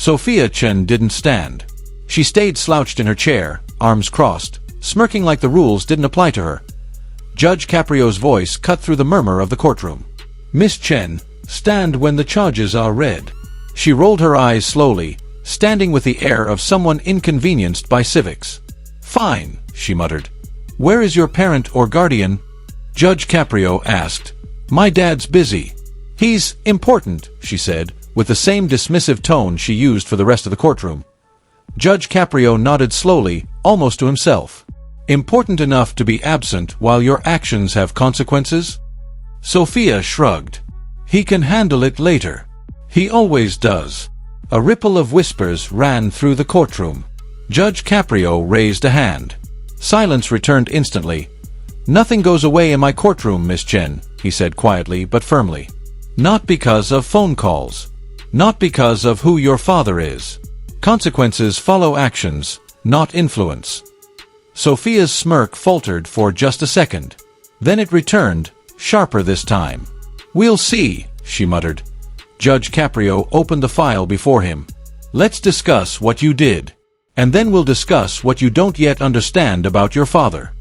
Sophia Chen didn't stand. She stayed slouched in her chair, arms crossed, smirking like the rules didn't apply to her. Judge Caprio's voice cut through the murmur of the courtroom. "Miss Chen, stand when the charges are read." She rolled her eyes slowly, standing with the air of someone inconvenienced by civics. "Fine," she muttered. "Where is your parent or guardian?" Judge Caprio asked. "My dad's busy." "He's important," she said, with the same dismissive tone she used for the rest of the courtroom. Judge Caprio nodded slowly, almost to himself. "Important enough to be absent while your actions have consequences?" Sophia shrugged. "He can handle it later. He always does." A ripple of whispers ran through the courtroom. Judge Caprio raised a hand. Silence returned instantly. "Nothing goes away in my courtroom, Miss Chen," he said quietly but firmly. "Not because of phone calls. Not because of who your father is. Consequences follow actions, not influence." Sophia's smirk faltered for just a second. Then it returned, sharper this time. "We'll see," she muttered. Judge Caprio opened the file before him. "Let's discuss what you did. And then we'll discuss what you don't yet understand about your father."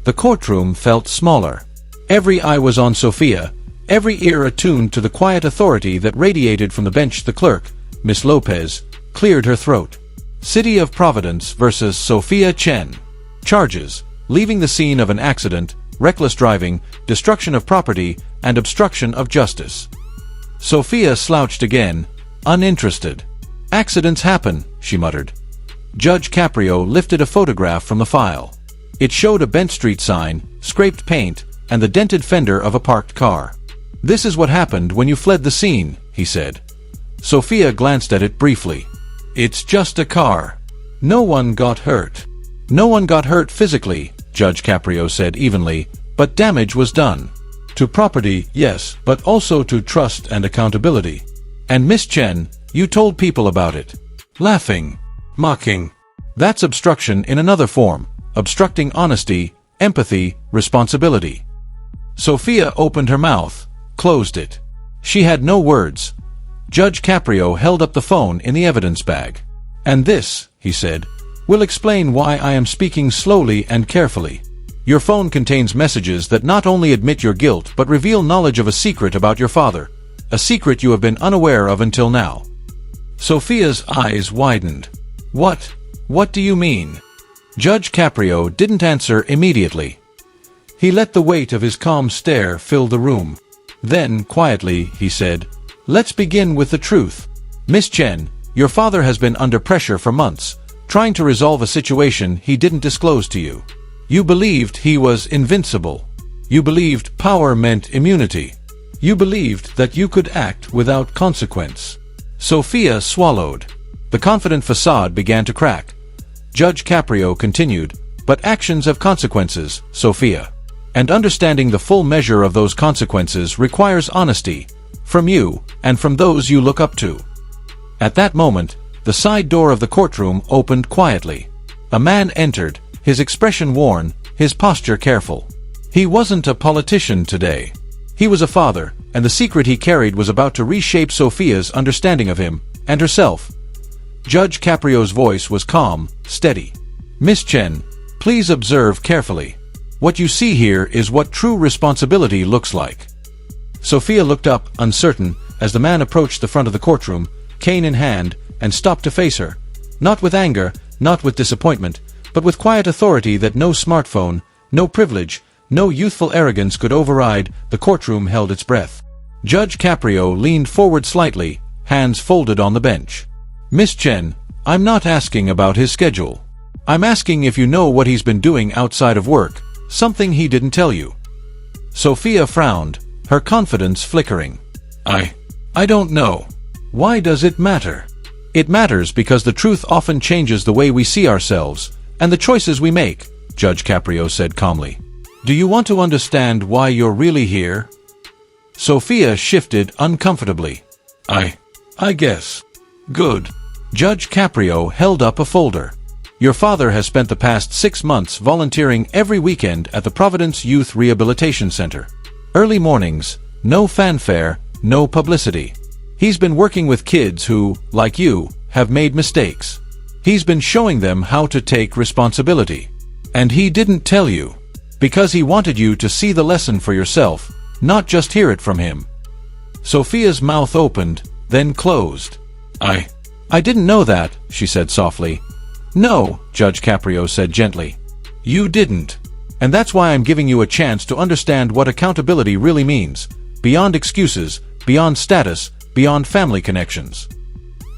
The courtroom felt smaller. Every eye was on Sophia, every ear attuned to the quiet authority that radiated from the bench. The clerk, Miss Lopez, cleared her throat. City of Providence versus Sophia Chen. Charges: leaving the scene of an accident, reckless driving, destruction of property, and obstruction of justice. Sophia slouched again, uninterested. "Accidents happen," she muttered. Judge Caprio lifted a photograph from the file. It showed a bent street sign, scraped paint, and the dented fender of a parked car. "This is what happened when you fled the scene," he said. Sophia glanced at it briefly. "It's just a car. No one got hurt." "No one got hurt physically," Judge Caprio said evenly, "but damage was done. To property, yes, but also to trust and accountability. And Miss Chen, you told people about it. Laughing. Mocking. That's obstruction in another form, obstructing honesty, empathy, responsibility." Sophia opened her mouth, closed it. She had no words. Judge Caprio held up the phone in the evidence bag. "And this," he said, "will explain why I am speaking slowly and carefully. Your phone contains messages that not only admit your guilt but reveal knowledge of a secret about your father, a secret you have been unaware of until now." Sophia's eyes widened. What do you mean?" Judge Caprio didn't answer immediately. He let the weight of his calm stare fill the room. Then, quietly, he said, "Let's begin with the truth. Miss Chen, your father has been under pressure for months, trying to resolve a situation he didn't disclose to you. You believed he was invincible. You believed power meant immunity. You believed that you could act without consequence." Sophia swallowed. The confident facade began to crack. Judge Caprio continued, "But actions have consequences, Sophia. And understanding the full measure of those consequences requires honesty, from you and from those you look up to." At that moment, the side door of the courtroom opened quietly. A man entered, his expression worn, his posture careful. He wasn't a politician today. He was a father, and the secret he carried was about to reshape Sophia's understanding of him, and herself. Judge Caprio's voice was calm, steady. "Miss Chen, please observe carefully. What you see here is what true responsibility looks like." Sophia looked up, uncertain, as the man approached the front of the courtroom, cane in hand, and stopped to face her. Not with anger, not with disappointment, but with quiet authority that no smartphone, no privilege, no youthful arrogance could override. The courtroom held its breath. Judge Caprio leaned forward slightly, hands folded on the bench. "Miss Chen, I'm not asking about his schedule. I'm asking if you know what he's been doing outside of work, something he didn't tell you." Sophia frowned, her confidence flickering. I don't know. Why does it matter?" "It matters because the truth often changes the way we see ourselves, and the choices we make," Judge Caprio said calmly. "Do you want to understand why you're really here?" Sophia shifted uncomfortably. I guess. Good." Judge Caprio held up a folder. "Your father has spent the past 6 months volunteering every weekend at the Providence Youth Rehabilitation Center. Early mornings, no fanfare, no publicity. He's been working with kids who, like you, have made mistakes. He's been showing them how to take responsibility. And he didn't tell you. Because he wanted you to see the lesson for yourself, not just hear it from him. Sophia's mouth opened, then closed. I didn't know that, she said softly. No, Judge Caprio said gently. You didn't. And that's why I'm giving you a chance to understand what accountability really means, beyond excuses, beyond status, beyond family connections.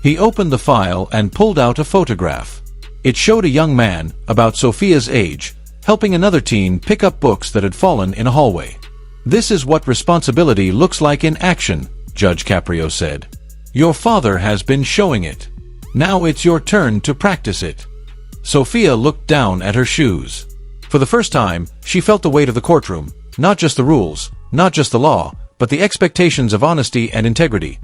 He opened the file and pulled out a photograph. It showed a young man, about Sophia's age, helping another teen pick up books that had fallen in a hallway. This is what responsibility looks like in action, Judge Caprio said. Your father has been showing it. Now it's your turn to practice it. Sophia looked down at her shoes. For the first time, she felt the weight of the courtroom, not just the rules, not just the law, but the expectations of honesty and integrity.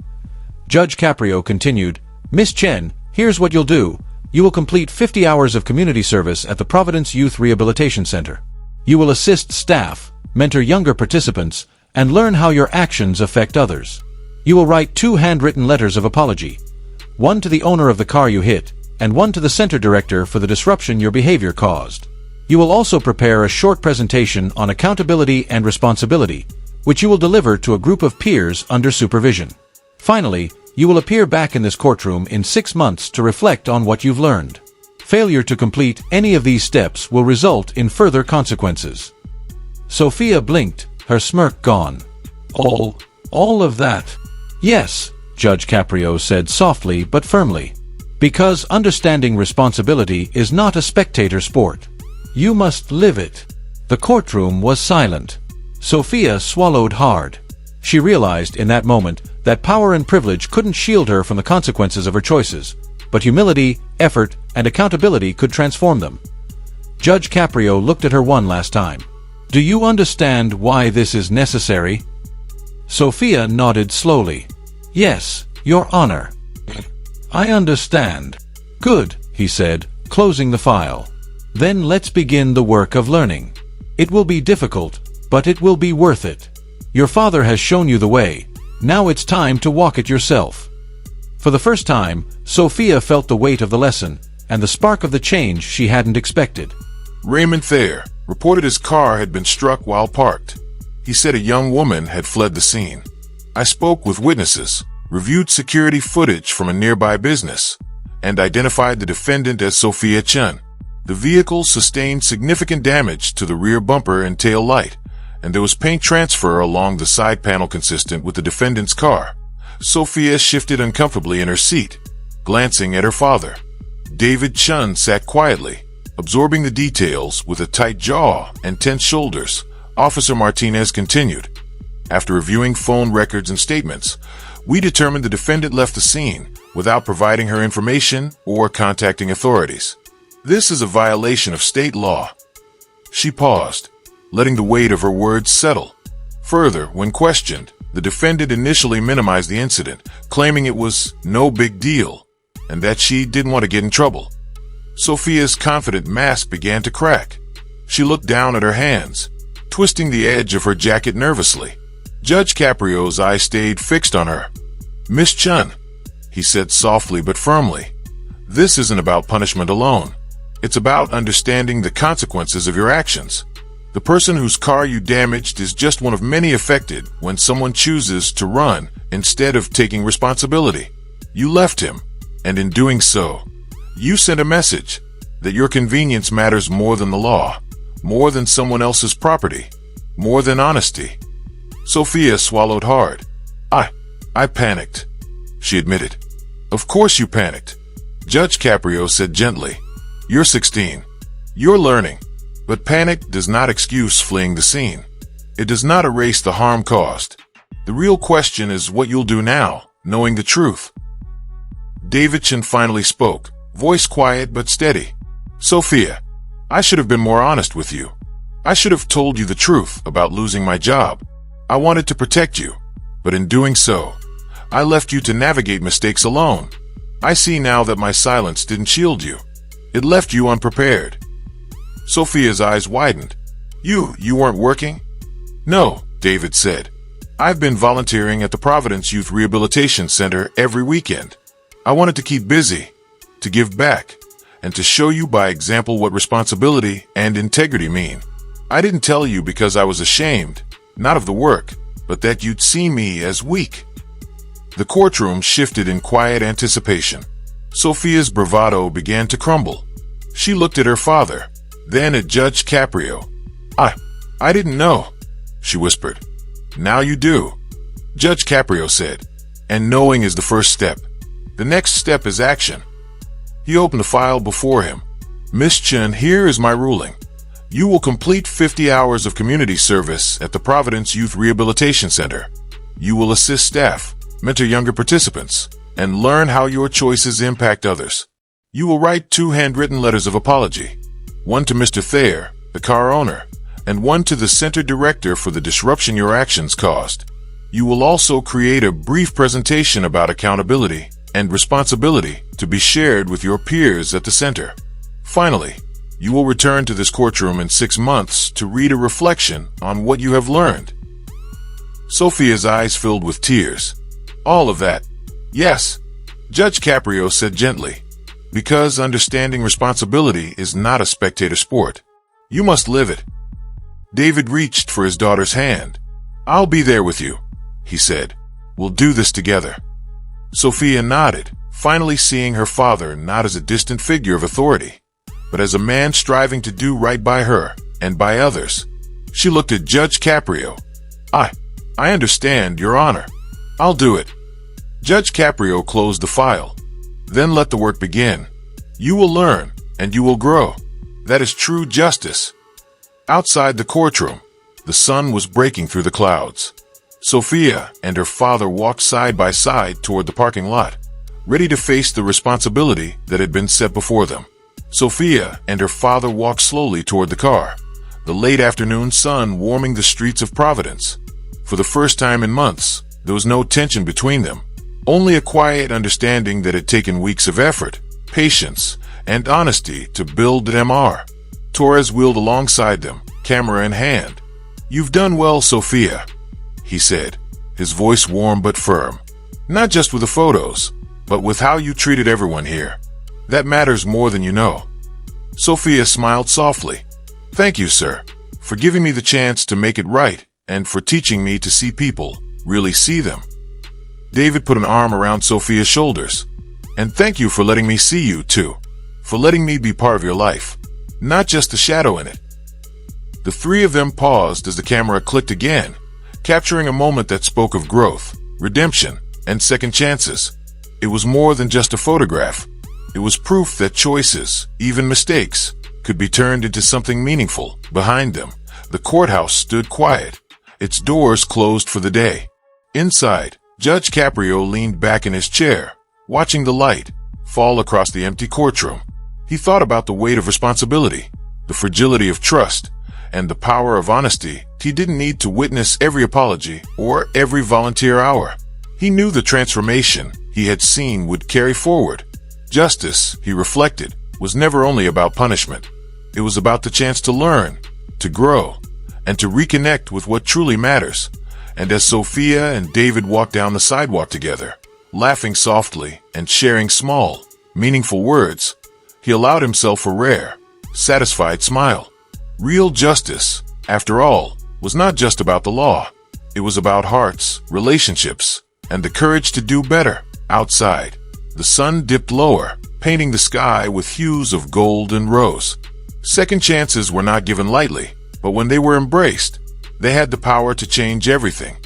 Judge Caprio continued, Miss Chen, here's what you'll do. You will complete 50 hours of community service at the Providence Youth Rehabilitation Center. You will assist staff, mentor younger participants, and learn how your actions affect others. You will write 2 handwritten letters of apology, one to the owner of the car you hit, and one to the center director for the disruption your behavior caused. You will also prepare a short presentation on accountability and responsibility, which you will deliver to a group of peers under supervision. Finally, you will appear back in this courtroom in 6 months to reflect on what you've learned. Failure to complete any of these steps will result in further consequences. Sophia blinked, her smirk gone. All of that? Yes, Judge Caprio said softly but firmly. Because understanding responsibility is not a spectator sport. You must live it. The courtroom was silent. Sophia swallowed hard. She realized in that moment that power and privilege couldn't shield her from the consequences of her choices, but humility, effort, and accountability could transform them. Judge Caprio looked at her one last time. Do you understand why this is necessary? Sophia nodded slowly. Yes, Your Honor. I understand. Good, he said, closing the file. Then let's begin the work of learning. It will be difficult, but it will be worth it. Your father has shown you the way. Now it's time to walk it yourself. For the first time, Sophia felt the weight of the lesson and the spark of the change she hadn't expected. Raymond Thayer reported his car had been struck while parked. He said a young woman had fled the scene. I spoke with witnesses, reviewed security footage from a nearby business, and identified the defendant as Sophia Chen. The vehicle sustained significant damage to the rear bumper and tail light, and there was paint transfer along the side panel consistent with the defendant's car. Sophia shifted uncomfortably in her seat, glancing at her father. David Chun sat quietly, absorbing the details with a tight jaw and tense shoulders. Officer Martinez continued. After reviewing phone records and statements, we determined the defendant left the scene without providing her information or contacting authorities. This is a violation of state law. She paused, letting the weight of her words settle. Further, when questioned, the defendant initially minimized the incident, claiming it was no big deal and that she didn't want to get in trouble. Sophia's confident mask began to crack. She looked down at her hands, twisting the edge of her jacket nervously. Judge Caprio's eyes stayed fixed on her. Miss Chun, he said softly but firmly, this isn't about punishment alone. It's about understanding the consequences of your actions. The person whose car you damaged is just one of many affected when someone chooses to run instead of taking responsibility. You left him, and in doing so, you sent a message that your convenience matters more than the law, more than someone else's property, more than honesty. Sophia swallowed hard. I panicked, she admitted. Of course you panicked, Judge Caprio said gently. You're 16. You're learning. But panic does not excuse fleeing the scene. It does not erase the harm caused. The real question is what you'll do now, knowing the truth. David Chen finally spoke, voice quiet but steady. Sophia, I should have been more honest with you. I should have told you the truth about losing my job. I wanted to protect you, but in doing so, I left you to navigate mistakes alone. I see now that my silence didn't shield you. It left you unprepared. Sophia's eyes widened. You weren't working? No, David said. I've been volunteering at the Providence Youth Rehabilitation Center every weekend. I wanted to keep busy, to give back, and to show you by example what responsibility and integrity mean. I didn't tell you because I was ashamed, not of the work, but that you'd see me as weak. The courtroom shifted in quiet anticipation. Sophia's bravado began to crumble. She looked at her father, then at Judge Caprio. I didn't know, she whispered. Now you do, Judge Caprio said, and knowing is the first step. The next step is action. He opened the file before him. Miss Chen, here is my ruling. You will complete 50 hours of community service at the Providence Youth Rehabilitation Center. You will assist staff, mentor younger participants, and learn how your choices impact others. You will write 2 handwritten letters of apology, one to Mr. Thayer, the car owner, and one to the center director for the disruption your actions caused. You will also create a brief presentation about accountability and responsibility to be shared with your peers at the center. Finally, you will return to this courtroom in 6 months to read a reflection on what you have learned. Sophia's eyes filled with tears. All of that? Yes, Judge Caprio said gently, because understanding responsibility is not a spectator sport. You must live it. David reached for his daughter's hand. I'll be there with you, he said. We'll do this together. Sophia nodded, finally seeing her father not as a distant figure of authority, but as a man striving to do right by her and by others. She looked at Judge Caprio. I understand, Your Honor. I'll do it. Judge Caprio closed the file. Then let the work begin. You will learn, and you will grow. That is true justice. Outside the courtroom, the sun was breaking through the clouds. Sophia and her father walked side by side toward the parking lot, ready to face the responsibility that had been set before them. Sophia and her father walked slowly toward the car, the late afternoon sun warming the streets of Providence. For the first time in months, there was no tension between them, only a quiet understanding that had taken weeks of effort, patience, and honesty to build an MR. Torres wheeled alongside them, camera in hand. You've done well, Sophia, he said, his voice warm but firm. Not just with the photos, but with how you treated everyone here. That matters more than you know. Sophia smiled softly. Thank you, sir, for giving me the chance to make it right and for teaching me to see people, really see them. David put an arm around Sophia's shoulders. And thank you for letting me see you, too, for letting me be part of your life, not just a shadow in it. The three of them paused as the camera clicked again, capturing a moment that spoke of growth, redemption, and second chances. It was more than just a photograph. It was proof that choices, even mistakes, could be turned into something meaningful. Behind them, the courthouse stood quiet, its doors closed for the day. Inside, Judge Caprio leaned back in his chair, watching the light fall across the empty courtroom. He thought about the weight of responsibility, the fragility of trust, and the power of honesty. He didn't need to witness every apology or every volunteer hour. He knew the transformation he had seen would carry forward. Justice, he reflected, was never only about punishment. It was about the chance to learn, to grow, and to reconnect with what truly matters. And as Sophia and David walked down the sidewalk together, laughing softly and sharing small, meaningful words, he allowed himself a rare, satisfied smile. Real justice, after all, was not just about the law. It was about hearts, relationships, and the courage to do better. Outside, the sun dipped lower, painting the sky with hues of gold and rose. Second chances were not given lightly, but when they were embraced, they had the power to change everything.